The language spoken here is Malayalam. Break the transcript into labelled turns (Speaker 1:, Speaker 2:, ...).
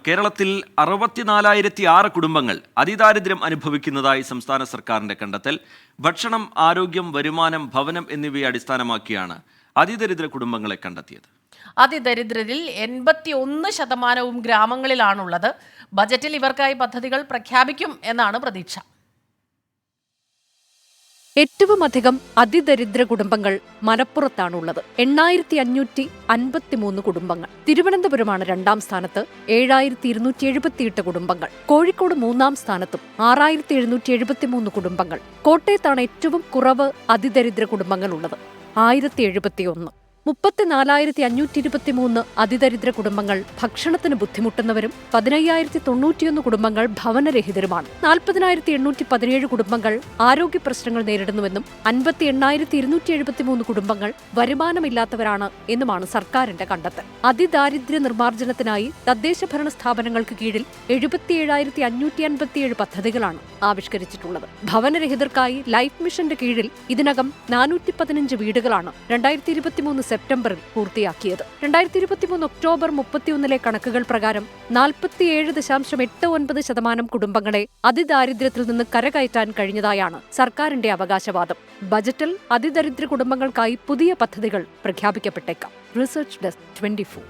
Speaker 1: കേരളത്തിൽ 64,006 കുടുംബങ്ങൾ അതിദാരിദ്ര്യം അനുഭവിക്കുന്നതായി സംസ്ഥാന സർക്കാരിന്റെ കണ്ടെത്തൽ. ഭക്ഷണം, ആരോഗ്യം, വരുമാനം, ഭവനം എന്നിവയെ അടിസ്ഥാനമാക്കിയാണ് അതിദരിദ്ര കുടുംബങ്ങളെ കണ്ടെത്തിയത്.
Speaker 2: അതിദരിദ്രരിൽ 81% ഗ്രാമങ്ങളിലാണുള്ളത്. ബജറ്റിൽ ഇവർക്കായി പദ്ധതികൾ പ്രഖ്യാപിക്കും എന്നാണ് പ്രതീക്ഷ.
Speaker 3: ഏറ്റവും അധികം അതിദരിദ്ര കുടുംബങ്ങൾ മലപ്പുറത്താണുള്ളത്. 8,553 കുടുംബങ്ങൾ. തിരുവനന്തപുരമാണ് 2ാം സ്ഥാനത്ത്, 7,278 കുടുംബങ്ങൾ. കോഴിക്കോട് 3ാം സ്ഥാനത്തും 6,773 കുടുംബങ്ങൾ. കോട്ടയത്താണ് ഏറ്റവും കുറവ് അതിദരിദ്ര കുടുംബങ്ങളുള്ളത്, 1,071. 34,523 അതിദരിദ്ര കുടുംബങ്ങൾ ഭക്ഷണത്തിന് ബുദ്ധിമുട്ടുന്നവരും 15,091 കുടുംബങ്ങൾ ഭവനരഹിതരുമാണ്. 40,817 കുടുംബങ്ങൾ ആരോഗ്യ പ്രശ്നങ്ങൾ നേരിടുന്നുവെന്നും 58,273 കുടുംബങ്ങൾ വരുമാനമില്ലാത്തവരാണ് എന്നുമാണ് സർക്കാരിന്റെ കണ്ടെത്തൽ. അതിദാരിദ്ര്യ നിർമ്മാർജ്ജനത്തിനായി തദ്ദേശ ഭരണ സ്ഥാപനങ്ങൾക്ക് കീഴിൽ 77,557 പദ്ധതികളാണ് ആവിഷ്കരിച്ചിട്ടുള്ളത്. ഭവനരഹിതർക്കായി ലൈഫ് മിഷന്റെ കീഴിൽ ഇതിനകം 415 വീടുകളാണ് 2023 സെപ്റ്റംബറിൽ പൂർത്തിയാക്കിയത്. 2023 ഒക്ടോബർ 31 കണക്കുകൾ പ്രകാരം 47.89% കുടുംബങ്ങളെ അതിദാരിദ്ര്യത്തിൽ നിന്ന് കരകയറ്റാൻ കഴിഞ്ഞതായാണ് സർക്കാരിന്റെ അവകാശവാദം. ബജറ്റിൽ അതിദരിദ്ര കുടുംബങ്ങൾക്കായി പുതിയ പദ്ധതികൾ പ്രഖ്യാപിക്കപ്പെട്ടേക്കാം. Research desk 24.